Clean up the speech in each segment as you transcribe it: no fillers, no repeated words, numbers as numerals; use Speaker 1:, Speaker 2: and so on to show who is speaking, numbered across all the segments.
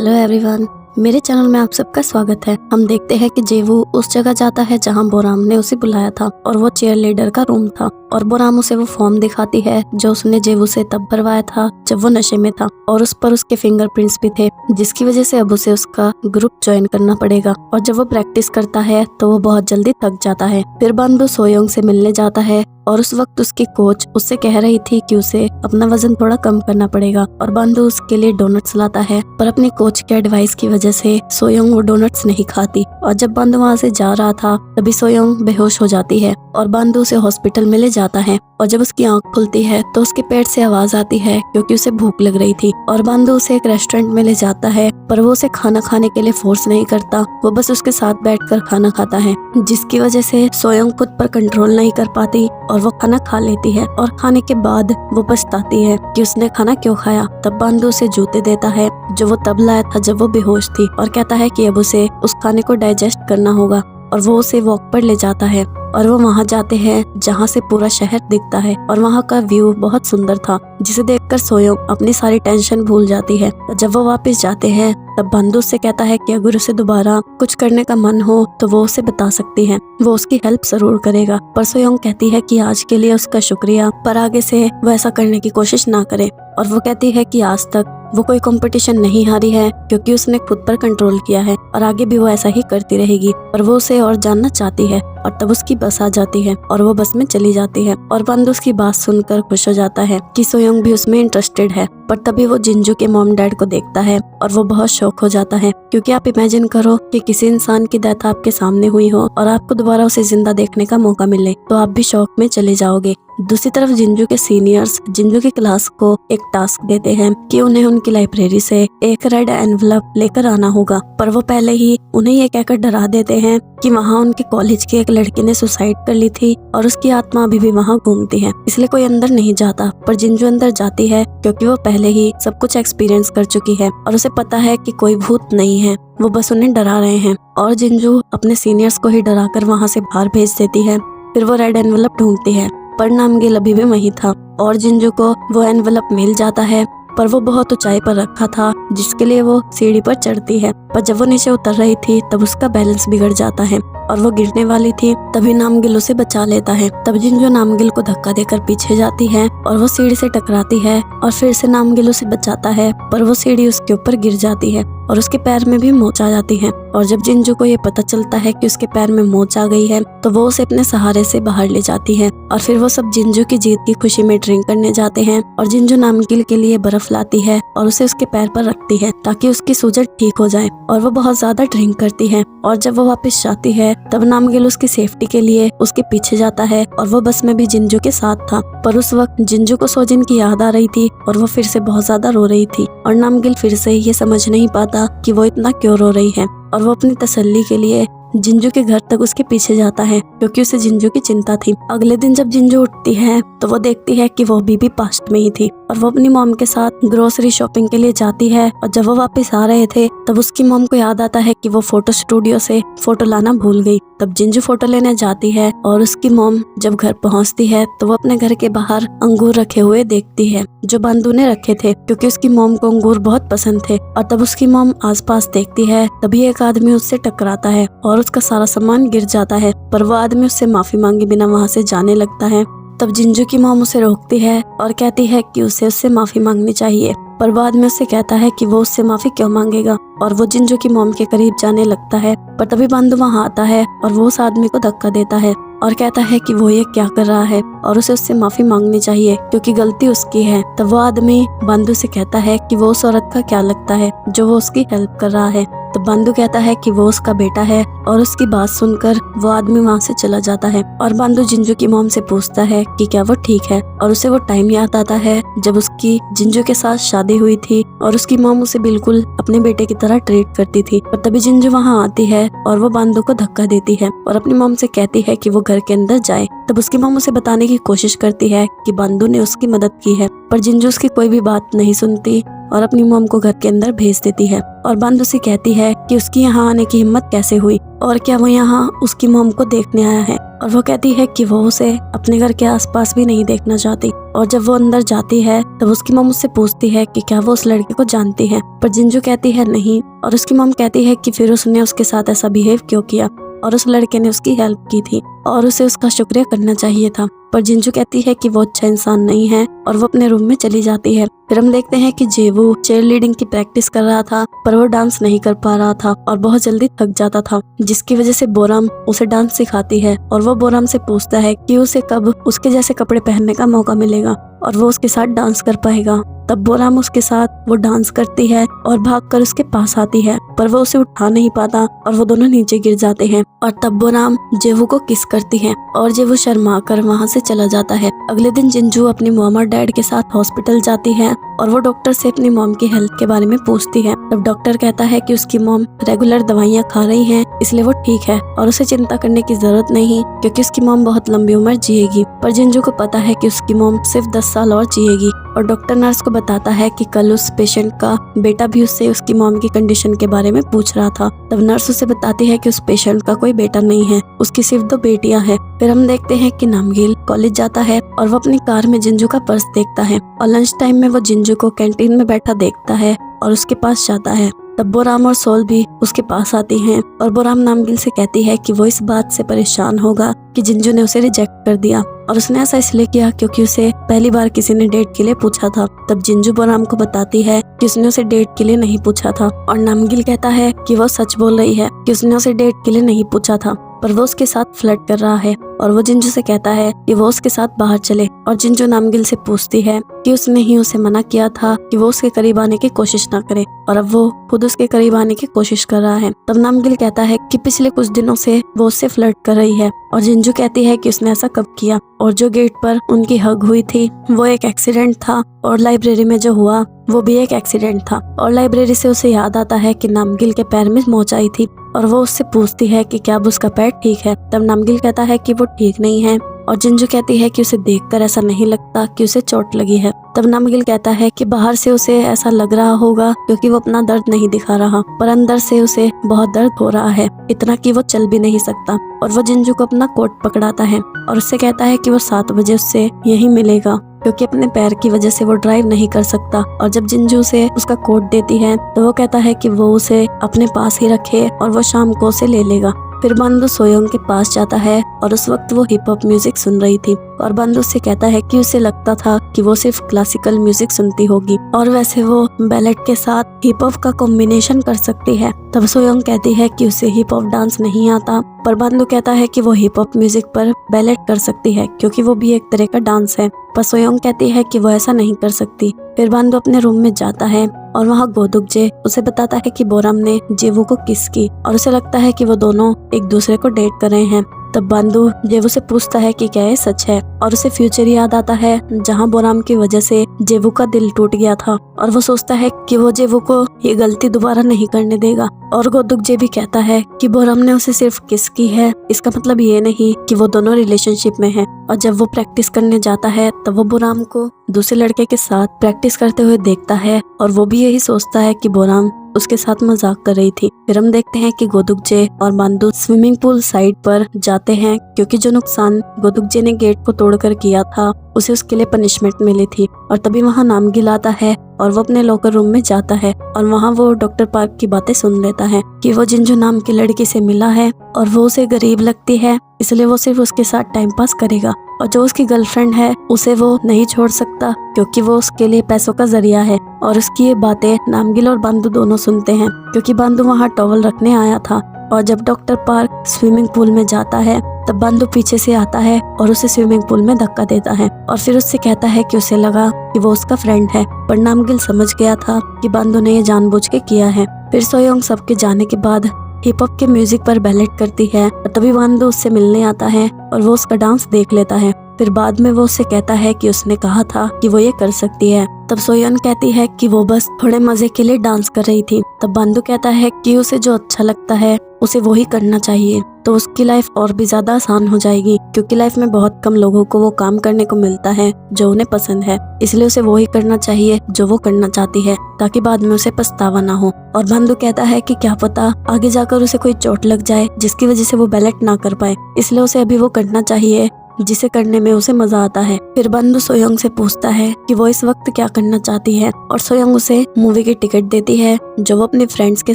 Speaker 1: Hello everyone, मेरे channel में आप सबका स्वागत है। हम देखते हैं कि जेवू उस जगह जाता है जहां बोराम ने उसे बुलाया था और वो चेयर लीडर का रूम था और बोराम उसे वो फॉर्म दिखाती है जो उसने जेवू से तब भरवाया था जब वो नशे में था और उस पर उसके फिंगरप्रिंट्स भी थे, जिसकी वजह से अब उसे उसका ग्रुप ज्वाइन करना पड़ेगा। और जब वो प्रैक्टिस करता है तो वो बहुत जल्दी थक जाता है। फिर बंदू सोयोंग से मिलने जाता है और उस वक्त उसकी कोच उससे कह रही थी कि उसे अपना वजन थोड़ा कम करना पड़ेगा और बंदू उसके लिए डोनट्स लाता है, पर अपनी कोच के एडवाइस की वजह से सोयोंग वो डोनट्स नहीं खाती। और जब बंदू वहाँ से जा रहा था तभी सोयोंग बेहोश हो जाती है और बंदू उसे हॉस्पिटल में ले जाता है। और जब उसकी आंख खुलती है तो उसके पेट से आवाज आती है क्योंकि उसे भूख लग रही थी और बंदू उसे एक रेस्टोरेंट में ले जाता है, पर वो उसे खाना खाने के लिए फोर्स नहीं करता, वो बस उसके साथ बैठकर खाना खाता है, जिसकी वजह से सोयोंग खुद पर कंट्रोल नहीं कर पाती और वो खाना खा लेती है। और खाने के बाद वो पछताती है कि उसने खाना क्यों खाया। तब बंदू उसे जूते देता है जो वो तब लाया था जब वो बेहोश थी और कहता है कि अब उसे उस खाने को डाइजेस्ट करना होगा और वो उसे वॉक पर ले जाता है। और वो वहाँ जाते हैं जहाँ से पूरा शहर दिखता है और वहाँ का व्यू बहुत सुंदर था, जिसे देखकर सोयोंग अपनी सारी टेंशन भूल जाती है। जब वो वापस जाते हैं तब बंदू से कहता है कि अगर उसे दोबारा कुछ करने का मन हो तो वो उसे बता सकती है, वो उसकी हेल्प जरूर करेगा। पर सोयोंग कहती है कि आज के लिए उसका शुक्रिया, पर आगे से वो ऐसा करने की कोशिश ना करे। और वो कहती है कि आज तक वो कोई कंपटीशन नहीं हारी है क्योंकि उसने खुद पर कंट्रोल किया है और आगे भी वो ऐसा ही करती रहेगी। और वो उसे और जानना चाहती है। और तब उसकी बस आ जाती है और वो बस में चली जाती है और बंदू उसकी बात सुनकर खुश हो जाता है कि सोयोंग भी उसमें इंटरेस्टेड है। पर तभी वो जिंजू के मॉम डैड को देखता है और वो बहुत शॉक हो जाता है, क्योंकि आप इमेजिन करो कि किसी इंसान की डेथ आपके सामने हुई हो और आपको दोबारा उसे जिंदा देखने का मौका मिले तो आप भी शॉक में चले जाओगे। दूसरी तरफ जिंजू के सीनियर्स जिंजू की क्लास को एक टास्क देते हैं कि उन्हें उनकी लाइब्रेरी से एक रेड एनवलप लेकर आना होगा, पर वो पहले ही उन्हें ये कहकर डरा देते हैं कि वहाँ उनके कॉलेज की एक लड़की ने सुसाइड कर ली थी और उसकी आत्मा अभी भी वहाँ घूमती है, इसलिए कोई अंदर नहीं जाता। पर जिंजू अंदर जाती है क्योंकि वो पहले ही सब कुछ एक्सपीरियंस कर चुकी है और उसे पता है कि कोई भूत नहीं है, वो बस उन्हें डरा रहे हैं। और जिंजू अपने सीनियर्स को ही डराकर वहाँ से बाहर भेज देती है। फिर वो रेड एनवलप ढूंढती है पर नामगिल अभी भी वहीं था और जिंजू को वो एनवलप मिल जाता है, पर वो बहुत ऊंचाई पर रखा था जिसके लिए वो सीढ़ी पर चढ़ती है। पर जब वो नीचे उतर रही थी तब उसका बैलेंस बिगड़ जाता है और वो गिरने वाली थी, तभी नामगिल उसे बचा लेता है। तब जिंजू नामगिल को धक्का देकर पीछे जाती है और वो सीढ़ी से टकराती है और फिर से नामगिल उसे बचाता है, पर वो सीढ़ी उसके ऊपर गिर जाती है और उसके पैर में भी मोच आ जाती है। और जब जिंजू को ये पता चलता है कि उसके पैर में मोच आ गई है तो वो उसे अपने सहारे से बाहर ले जाती है और फिर वो सब जिंजू की जीत की खुशी में ड्रिंक करने जाते हैं। और जिंजू नामगिल के लिए बर्फ लाती है और उसे उसके पैर पर रखती है ताकि उसकी सूजन ठीक हो जाए और वो बहुत ज्यादा ड्रिंक करती है। और जब वो वापस जाती है तब नामगिल उसकी सेफ्टी के लिए उसके पीछे जाता है और वो बस में भी जिंजू के साथ था। पर उस वक्त जिंजू को सोजिन की याद आ रही थी और वो फिर से बहुत ज्यादा रो रही थी और नामगिल फिर से ये समझ नहीं पाता कि वो इतना क्यों रो रही है और वो अपनी तसल्ली के लिए जिंजू के घर तक उसके पीछे जाता है क्योंकि उसे जिंजू की चिंता थी। अगले दिन जब जिंजू उठती है तो वो देखती है कि वो भी पास्ट में ही थी और वो अपनी मॉम के साथ ग्रोसरी शॉपिंग के लिए जाती है। और जब वो वापस आ रहे थे तब उसकी मॉम को याद आता है कि वो फोटो स्टूडियो से फोटो लाना भूल गई। तब जिंजू फोटो लेने जाती है और उसकी मॉम जब घर पहुंचती है तो वो अपने घर के बाहर अंगूर रखे हुए देखती है जो बंदू ने रखे थे, क्योंकि उसकी मॉम को अंगूर बहुत पसंद थे। और तब उसकी मॉम आसपास देखती है तभी एक आदमी उससे टकराता है और उसका सारा सामान गिर जाता है, पर वो आदमी उससे माफी मांगे बिना वहाँ से जाने लगता है। तब जिंजू की मॉम उसे रोकती है और कहती है कि उसे उससे माफी मांगनी चाहिए, पर बाद में उससे कहता है कि वो उससे माफी क्यों मांगेगा और वो जिंजू की मॉम के करीब जाने लगता है। पर तभी बंदू वहाँ आता है और वो उस आदमी को धक्का देता है और कहता है कि वो ये क्या कर रहा है और उसे उससे माफी मांगनी चाहिए क्योंकि गलती उसकी है। तब वो आदमी बंदू से कहता है कि वो उस औरत का क्या लगता है जो वो उसकी हेल्प कर रहा है। तो बंदू कहता है कि वो उसका बेटा है और उसकी बात सुनकर वो आदमी वहाँ से चला जाता है। और बंदू जिंजू की मॉम से पूछता है कि क्या वो ठीक है और उसे वो टाइम याद आता है जब उसकी जिंजू के साथ शादी हुई थी और उसकी मॉम उसे बिल्कुल अपने बेटे की तरह ट्रीट करती थी। पर तभी जिंजू वहाँ आती है और वो बंदू को धक्का देती है और अपनी मॉम से कहती है कि वो घर के अंदर जाए। तब उसकी मॉम उसे बताने की कोशिश करती है कि बंदू ने उसकी मदद की है, पर जिंजू उसकी कोई भी बात नहीं सुनती और अपनी मॉम को घर के अंदर भेज देती है। और बंदू से कहती है कि उसकी यहाँ आने की हिम्मत कैसे हुई और क्या वो यहाँ उसकी मॉम को देखने आया है। और वो कहती है कि वो उसे अपने घर के आसपास भी नहीं देखना चाहती। और जब वो अंदर जाती है तब उसकी मॉम उससे पूछती है कि क्या वो उस लड़के को जानती है, पर जिंजू कहती है नहीं। और उसकी मॉम कहती है कि फिर उसने उसके साथ ऐसा बिहेव क्यों किया, और उस लड़के ने उसकी हेल्प की थी और उसे उसका शुक्रिया करना चाहिए था। पर जिंजू कहती है कि वो अच्छा इंसान नहीं है और वो अपने रूम में चली जाती है। फिर हम देखते हैं कि जेवू चेयर लीडिंग की प्रैक्टिस कर रहा था, पर वो डांस नहीं कर पा रहा था और बहुत जल्दी थक जाता था, जिसकी वजह से बोराम उसे डांस सिखाती है। और वो बोराम से पूछता है कि उसे कब उसके जैसे कपड़े पहनने का मौका मिलेगा और वो उसके साथ डांस कर पाएगा। तब बोराम उसके साथ वो डांस करती है और भागकर उसके पास आती है, पर वो उसे उठा नहीं पाता और वो दोनों नीचे गिर जाते हैं। और तब बोराम जेवू को किस करती है और जेवू शर्मा कर वहाँ से चला जाता है। अगले दिन जिंजू अपनी मॉम और डैड के साथ हॉस्पिटल जाती है और वो डॉक्टर से अपनी मॉम की हेल्थ के बारे में पूछती है। तब डॉक्टर कहता है कि उसकी मॉम रेगुलर दवाइयाँ खा रही हैं, इसलिए वो ठीक है और उसे चिंता करने की जरूरत नहीं क्योंकि उसकी मॉम बहुत लंबी उम्र जिएगी। पर जिंजू को पता है कि उसकी मॉम सिर्फ 10 साल और जिएगी। और डॉक्टर नर्स को बताता है कि कल उस पेशेंट का बेटा भी उससे उसकी मॉम की कंडीशन के बारे में पूछ रहा था। तब नर्स उसे बताती है कि उस पेशेंट का कोई बेटा नहीं है, उसकी सिर्फ 2 बेटियां हैं। फिर हम देखते हैं कि नामगिल कॉलेज जाता है और वो अपनी कार में जिंजू का पर्स देखता है और लंच टाइम में वो जिंजू को कैंटीन में बैठा देखता है और उसके पास जाता है। तब बोराम और सोल भी उसके पास आती हैं और बोराम नामगिल से कहती है कि वो इस बात से परेशान होगा कि जिंजू ने उसे रिजेक्ट कर दिया और उसने ऐसा इसलिए किया क्योंकि उसे पहली बार किसी ने डेट के लिए पूछा था। तब जिंजू बोराम को बताती है कि उसने उसे डेट के लिए नहीं पूछा था और नामगिल कहता है कि वो सच बोल रही है कि उसने उसे डेट के लिए नहीं पूछा था, पर वो उसके साथ फ्लर्ट कर रहा है। और वो जिंजू से कहता है कि वो उसके साथ बाहर चले और जिंजू नामगिल से पूछती है कि उसने ही उसे मना किया था कि वो उसके करीब आने की कोशिश ना करे और अब वो खुद उसके करीब आने की कोशिश कर रहा है। तब नामगिल कहता है कि पिछले कुछ दिनों से वो उससे फ्लर्ट कर रही है और जिंजू कहती है कि उसने ऐसा कब किया और जो गेट पर उनकी हग हुई थी वो एक एक्सीडेंट था और लाइब्रेरी में जो हुआ वो भी एक एक्सीडेंट था। और लाइब्रेरी से उसे याद आता है कि नामगिल के पैर में मोच आई थी और वो उससे पूछती है कि क्या अब उसका पैर ठीक है। तब नामगिल कहता है कि वो ठीक नहीं है और जिंजू कहती है कि उसे देखकर ऐसा नहीं लगता कि उसे चोट लगी है। तब नामगिल कहता है कि बाहर से उसे ऐसा लग रहा होगा क्योंकि वो अपना दर्द नहीं दिखा रहा, पर अंदर से उसे बहुत दर्द हो रहा है, इतना कि वो चल भी नहीं सकता। और वो जिंजू को अपना कोट पकड़ाता है और उससे कहता है कि वो 7 बजे उससे यहीं मिलेगा क्योंकि अपने पैर की वजह से वो ड्राइव नहीं कर सकता। और जब जिंजू से उसका कोट देती है तो वो कहता है कि वो उसे अपने पास ही रखे और वो शाम को उसे ले लेगा। फिर बंदू सोयोंग के पास जाता है और उस वक्त वो हिप हॉप म्यूजिक सुन रही थी और बंदू से कहता है कि उसे लगता था कि वो सिर्फ क्लासिकल म्यूजिक सुनती होगी और वैसे वो बैलेट के साथ हिप हॉप का कॉम्बिनेशन कर सकती है। तब सोयोंग कहती है कि उसे हिप हॉप डांस नहीं आता, पर बंदू कहता है कि वो हिप हॉप म्यूजिक पर बैलेट कर सकती है क्योंकि वो भी एक तरह का डांस है, पर सोयोंग कहती है कि वो ऐसा नहीं कर सकती। फिर बंदू अपने रूम में जाता है और वहाँ गोदुकजे उसे बताता है कि बोराम ने जेवू को किस की और उसे लगता है कि वो दोनों एक दूसरे को डेट कर रहे हैं। तब बंदू जेवू से पूछता है कि क्या ये सच है और उसे फ्यूचर याद आता है जहाँ बोराम की वजह से जेवू का दिल टूट गया था और वो सोचता है कि वो जेवू को ये गलती दोबारा नहीं करने देगा। और गोदुकजे भी कहता है कि बोराम ने उसे सिर्फ किस की है, इसका मतलब ये नहीं कि वो दोनों रिलेशनशिप में हैं। और जब वो प्रैक्टिस करने जाता है तब वो बोराम को दूसरे लड़के के साथ प्रैक्टिस करते हुए देखता है और वो भी यही सोचता है कि बोराम उसके साथ मजाक कर रही थी। फिर हम देखते हैं कि गोदुकजे और बंदू स्विमिंग पूल साइड पर जाते हैं क्योंकि जो नुकसान गोदुकजे ने गेट को तोड़कर किया था उसे उसके लिए पनिशमेंट मिली थी। और तभी वहाँ नामगिल आता है और वो अपने लॉकर रूम में जाता है और वहाँ वो डॉक्टर पार्क की बातें सुन लेता है कि वो जिंजू नाम की लड़की से मिला है और वो उसे गरीब लगती है, इसलिए वो सिर्फ उसके साथ टाइम पास करेगा और जो उसकी गर्लफ्रेंड है उसे वो नहीं छोड़ सकता क्योंकि वो उसके लिए पैसों का जरिया है। और उसकी ये बातें नामगिल और बंदू दोनों सुनते हैं क्योंकि बंदू वहाँ टॉवल रखने आया था। और जब डॉक्टर पार्क स्विमिंग पूल में जाता है तब बंदू पीछे से आता है और उसे स्विमिंग पूल में धक्का देता है और फिर उससे कहता है कि उसे लगा कि वो उसका फ्रेंड है, पर नामगिल समझ गया था कि बंदू ने ये जानबूझ के किया है। फिर सोयोंग सबके जाने के बाद हिप हॉप के म्यूजिक पर बैलेट करती है और तभी बंदू उससे मिलने आता है और वो उसका डांस देख लेता है। फिर बाद में वो उससे कहता है कि उसने कहा था कि वो ये कर सकती है। तब सोयन कहती है कि वो बस थोड़े मजे के लिए डांस कर रही थी। तब बंधु कहता है कि उसे जो अच्छा लगता है उसे वो ही करना चाहिए, तो उसकी लाइफ और भी ज्यादा आसान हो जाएगी, क्योंकि लाइफ में बहुत कम लोगों को वो काम करने को मिलता है जो उन्हें पसंद है। इसलिए उसे वो ही करना चाहिए जो वो करना चाहती है, ताकि बाद में उसे पछतावा ना हो। और बंधु कहता है कि क्या पता आगे जाकर उसे कोई चोट लग जाए जिसकी वजह से वो बैलेट ना कर पाए, इसलिए उसे अभी वो करना चाहिए जिसे करने में उसे मजा आता है। फिर बंधु सोयोंग से पूछता है कि वो इस वक्त क्या करना चाहती है, और सोयोंग उसे मूवी की टिकट देती है जो वो अपने फ्रेंड्स के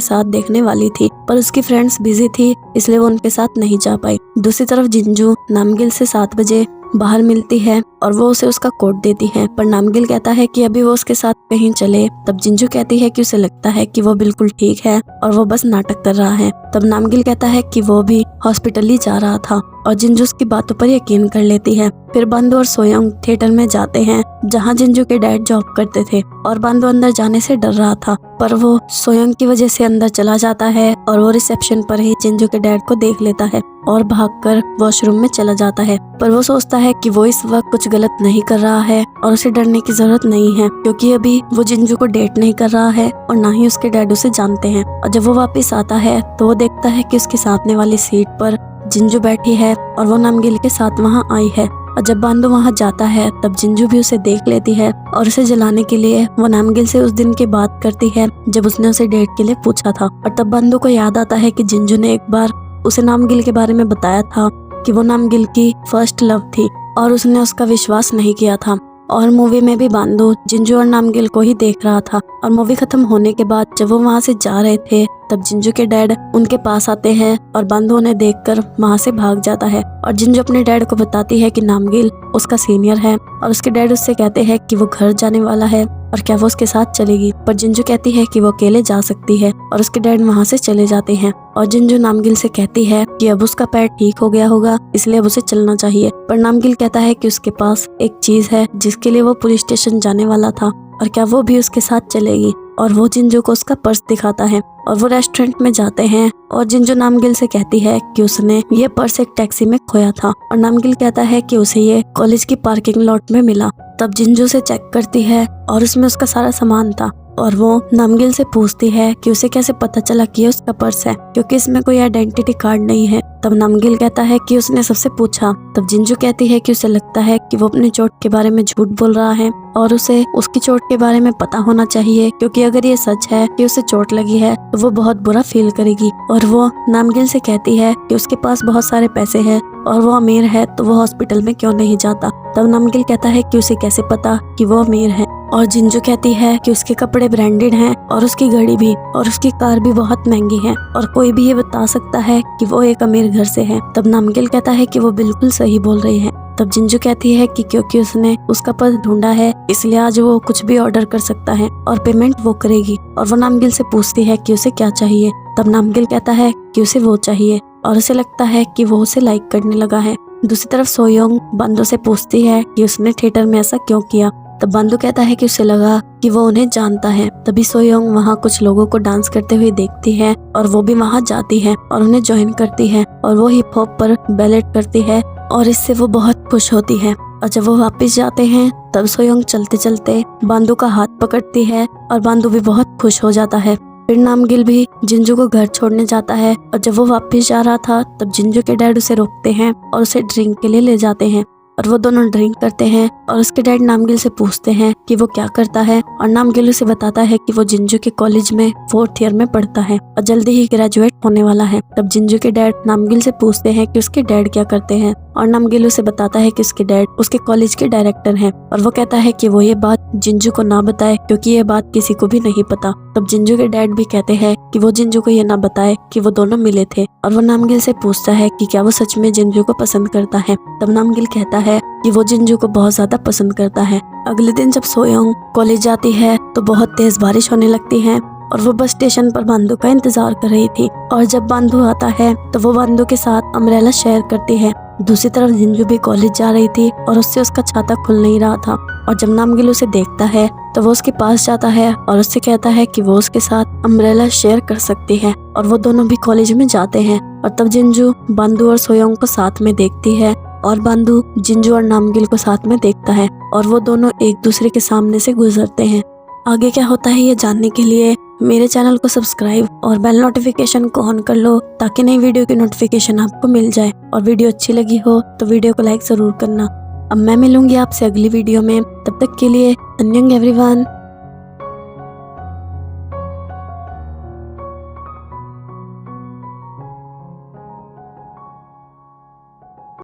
Speaker 1: साथ देखने वाली थी, पर उसकी फ्रेंड्स बिजी थी इसलिए वो उनके साथ नहीं जा पाई। दूसरी तरफ जिंजू नामगिल से 7 बजे बाहर मिलती है और वो उसे उसका कोट देती है, पर नामगिल कहता है कि अभी वो उसके साथ कहीं चले। तब जिंजू कहती है कि उसे लगता है कि वो बिल्कुल ठीक है और वो बस नाटक कर रहा है। तब नामगिल कहता है कि वो भी हॉस्पिटल ही जा रहा था, और जिंजू उसकी बातों पर यकीन कर लेती है। फिर बंधु और सोयोंग थिएटर में जाते हैं जहां जिंजू के डैड जॉब करते थे, और बंधु अंदर जाने से डर रहा था, पर वो सोयोंग की वजह से अंदर चला जाता है और वो रिसेप्शन पर ही जिंजू के डैड को देख लेता है और भागकर वॉशरूम में चला जाता है। पर वो सोचता है कि वो इस वक्त कुछ गलत नहीं कर रहा है और उसे डरने की जरूरत नहीं है, क्योंकि अभी वो जिंजू को डेट नहीं कर रहा है और ना ही उसके डैड उसे जानते हैं। और जब वो वापस आता है तो वो देखता है कि उसके सामने वाली सीट पर जिंजू बैठी है और वो नामगिल के साथ वहाँ आई है। और जब बंधु वहाँ जाता है तब जिंजू भी उसे देख लेती है और उसे जलाने के लिए वो नामगिल से उस दिन की बात करती है जब उसने उसे डेट के लिए पूछा था। और तब बंधु को याद आता है कि जिंजू ने एक बार उसे नामगिल के बारे में बताया था कि वो नामगिल की फर्स्ट लव थी और उसने उसका विश्वास नहीं किया था। और मूवी में भी बंधु जिंजू और नामगिल को ही देख रहा था। और मूवी खत्म होने के बाद जब वो वहाँ से जा रहे थे तब जिंजू के डैड उनके पास आते हैं और बंधु उन्हें देखकर वहाँ से भाग जाता है। और जिंजू अपने डैड को बताती है कि नामगिल उसका सीनियर है, और उसके डैड उससे कहते हैं कि वो घर जाने वाला है और क्या वो उसके साथ चलेगी, पर जिंजू कहती है कि वो अकेले जा सकती है और उसके डैड वहाँ से चले जाते हैं। और जिंजू नामगिल से कहती है कि अब उसका पैर ठीक हो गया होगा इसलिए अब उसे चलना चाहिए, पर नामगिल कहता है कि उसके पास एक चीज है जिसके लिए वो पुलिस स्टेशन जाने वाला था और क्या वो भी उसके साथ चलेगी। और वो जिंजू को उसका पर्स दिखाता है और वो रेस्टोरेंट में जाते हैं और जिंजू नामगिल से कहती है कि उसने ये पर्स एक टैक्सी में खोया था, और नामगिल कहता है कि उसे ये कॉलेज की पार्किंग लॉट में मिला। तब जिंजू से चेक करती है और उसमें उसका सारा सामान था, और वो नामगिल से पूछती है कि उसे कैसे पता चला कि ये उसका पर्स है, क्योंकि इसमें कोई आइडेंटिटी कार्ड नहीं है। तब नामगिल कहता है कि उसने सबसे पूछा। तब जिंजू कहती है कि उसे लगता है कि वो अपनी चोट के बारे में झूठ बोल रहा है और उसे उसकी चोट के बारे में पता होना चाहिए, क्योंकि अगर ये सच है कि उसे चोट लगी है तो वो बहुत बुरा फील करेगी। और वो नामगिल से कहती है कि उसके पास बहुत सारे पैसे हैं और वो अमीर है तो वो हॉस्पिटल में क्यों नहीं जाता। तब नामगिल कहता है कि उसे कैसे पता कि वो अमीर है, और जिंजू कहती है कि उसके कपड़े ब्रांडेड हैं और उसकी घड़ी भी और उसकी कार भी बहुत महंगी है और कोई भी ये बता सकता है कि वो एक अमीर घर से है। तब नामगिल कहता है कि वो बिल्कुल सही बोल रही है। तब जिंजू कहती है कि क्योंकि उसने उसका पर्स ढूंढा है इसलिए आज वो कुछ भी ऑर्डर कर सकता है और पेमेंट वो करेगी। और वो नामगिल से पूछती है कि उसे क्या चाहिए। तब नामगिल कहता है कि उसे वो चाहिए और उसे लगता है कि वो उसे लाइक करने लगा है। दूसरी तरफ सोयोंग बंधु से पूछती है कि उसने थिएटर में ऐसा क्यों किया। तब बंधु कहता है कि उसे लगा कि वो उन्हें जानता है। तभी सोयोंग वहाँ कुछ लोगों को डांस करते हुए देखती है और वो भी वहाँ जाती है और उन्हें ज्वाइन करती है और वो हिप हॉप पर बैलेट करती है और इससे वो बहुत खुश होती है। और जब वो वापस जाते हैं तब सोयोंग चलते चलते बंधु का हाथ पकड़ती है और बंधु भी बहुत खुश हो जाता है। फिर नामगिल भी जिंजू को घर छोड़ने जाता है और जब वो वापस जा रहा था तब जिंजू के डैड उसे रोकते हैं और उसे ड्रिंक के लिए ले जाते हैं और वो दोनों ड्रिंक करते हैं। और उसके डैड नामगिल से पूछते हैं कि वो क्या करता है और नामगिल उसे बताता है कि वो जिंजू के कॉलेज में 4th ईयर में पढ़ता है और जल्दी ही ग्रेजुएट होने वाला है। तब जिंजू के डैड नामगिल से पूछते हैं कि उसके डैड क्या करते हैं और नामगिल उसे बताता है कि उसके डैड उसके कॉलेज के डायरेक्टर हैं और वो कहता है कि वो ये बात जिंजू को ना बताए क्योंकि ये बात किसी को भी नहीं पता। तब जिंजू के डैड भी कहते हैं कि वो जिंजू को ये ना बताए कि वो दोनों मिले थे और वो नामगिल से पूछता है कि क्या वो सच में जिंजू को पसंद करता है। तब नामगिल कहता है कि वो जिंजू को बहुत ज्यादा पसंद करता है। अगले दिन जब सोयोंग कॉलेज जाती है तो बहुत तेज बारिश होने लगती है और वो बस स्टेशन पर बंधु का इंतजार कर रही थी। और जब बंधु आता है तो वो बंधु के साथ अम्ब्रेला शेयर करती है। दूसरी तरफ जिंजू भी कॉलेज जा रही थी और उससे उसका छाता खुल नहीं रहा था और जब नामगिल उसे देखता है तो वो उसके पास जाता है और उससे कहता है कि वो उसके साथ अम्ब्रेला शेयर कर सकती है और वो दोनों भी कॉलेज में जाते हैं। और तब जिंजू बंधु और सोयोंग को साथ में देखती है और बांदू जिंजू और नामगिल को साथ में देखता है और वो दोनों एक दूसरे के सामने से गुजरते हैं। आगे क्या होता है ये जानने के लिए मेरे चैनल को सब्सक्राइब और बेल नोटिफिकेशन को ऑन कर लो ताकि नई वीडियो की नोटिफिकेशन आपको मिल जाए। और वीडियो अच्छी लगी हो तो वीडियो को लाइक ज़रूर करना। अब मैं मिलूंगी आपसे अगली वीडियो में, तब तक के लिए अन्यंग एवरीवन।